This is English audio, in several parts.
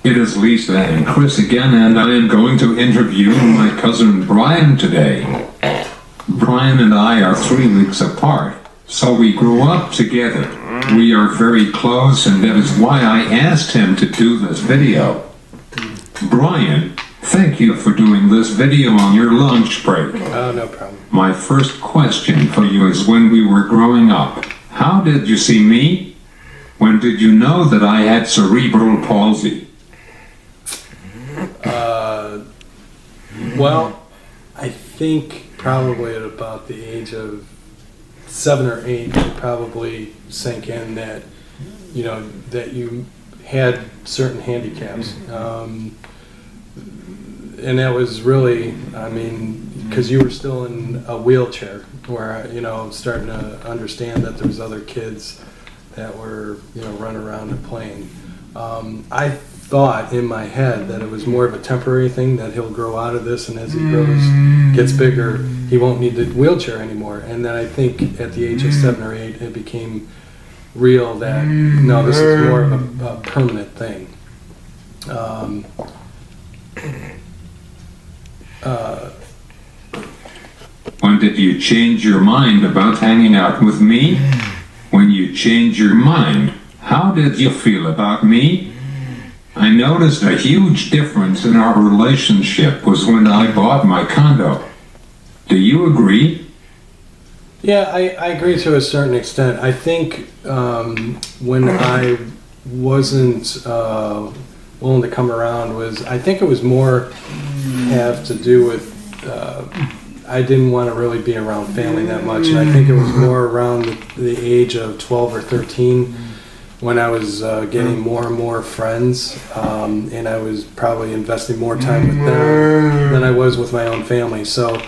It is Lisa and Chris again, and I am going to interview my cousin Brian today. Brian and I are 3 weeks apart, so we grew up together. We are very close, and that is why I asked him to do this video. Brian, thank you for doing this video on your lunch break. Oh, no problem. My first question for you is, when we were growing up, how did you see me? When did you know that I had cerebral palsy? Well, I think probably at about the age of 7 or 8, it probably sank in that, you know, that you had certain handicaps. And that was really, I mean, because you were still in a wheelchair, where, you know, starting to understand that there was other kids that were, you know, running around and playing. I thought in my head that it was more of a temporary thing, that he'll grow out of this, and as he grows, gets bigger, he won't need the wheelchair anymore. And then I think at the age of 7 or 8, it became real that, no, this is more of a permanent thing. When did you change your mind about hanging out with me? When you changed your mind, how did you feel about me? I noticed a huge difference in our relationship was when I bought my condo. Do you agree? Yeah, I agree to a certain extent. I think when I wasn't willing to come around I think it was more have to do with I didn't want to really be around family that much, and I think it was more around the age of 12 or 13 when I was getting more and more friends, and I was probably investing more time with them than I was with my own family. So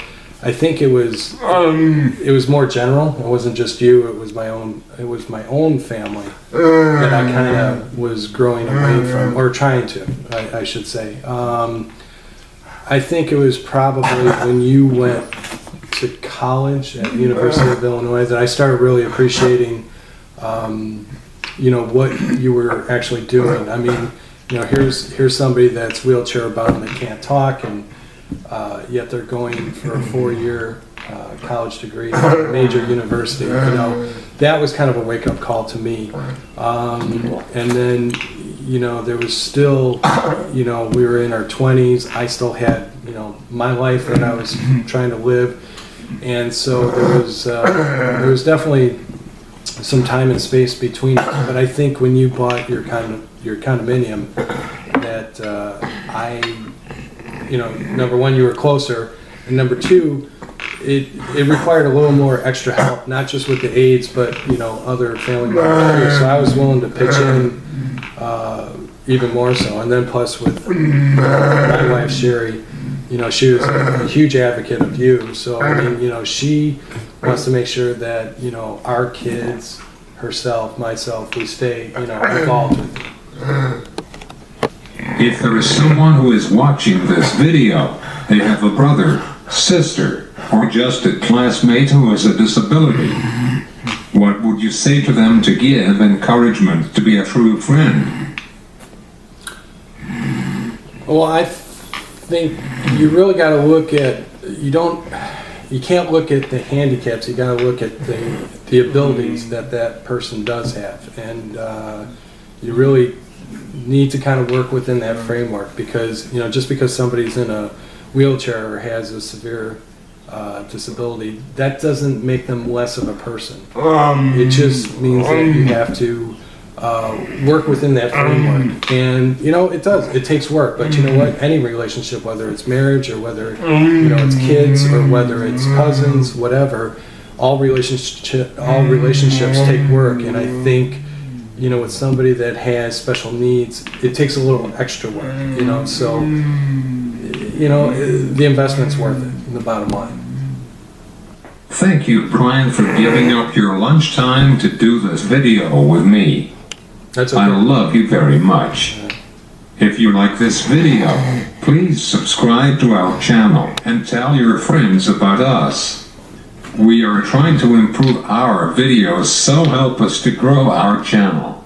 I think it was more general. It wasn't just you. It was my own family that I kind of was growing away from, or trying to, I should say. I think it was probably when you went to college at the University of Illinois that I started really appreciating, you know, what you were actually doing. I mean, you know, here's somebody that's wheelchair bound that can't talk, and yet they're going for a 4-year college degree at a major university. You know, that was kind of a wake-up call to me. And then, you know, there was still, you know, we were in our 20s. I still had, you know, my life that I was trying to live, and so there was definitely some time and space between us. But I think when you bought your condominium, that you know, number one, you were closer, and number two, it required a little more extra help, not just with the aides, but, you know, other family members. So I was willing to pitch in even more so. And then plus with my wife Sherry, you know, she was a huge advocate of you. So I mean, you know, she wants to make sure that, you know, our kids, herself, myself, we stay, you know, involved with you. If there is someone who is watching this video, they have a brother, sister, or just a classmate who has a disability, what would you say to them to give encouragement to be a true friend? Well, I think you really got to look at, you can't look at the handicaps, you got to look at the abilities that person does have, and you really need to kind of work within that framework, because, you know, just because somebody's in a wheelchair or has a severe disability, that doesn't make them less of a person. It just means that you have to work within that framework, and, you know, it takes work, but you know what, any relationship, whether it's marriage or whether, you know, it's kids or whether it's cousins, whatever, all relationships take work. And I think, you know, with somebody that has special needs, it takes a little extra work, you know, so, you know, the investment's worth it, in the bottom line. Thank you, Brian, for giving up your lunchtime to do this video with me. That's okay. I love you very much. If you like this video, please subscribe to our channel and tell your friends about us. We are trying to improve our videos, so help us to grow our channel.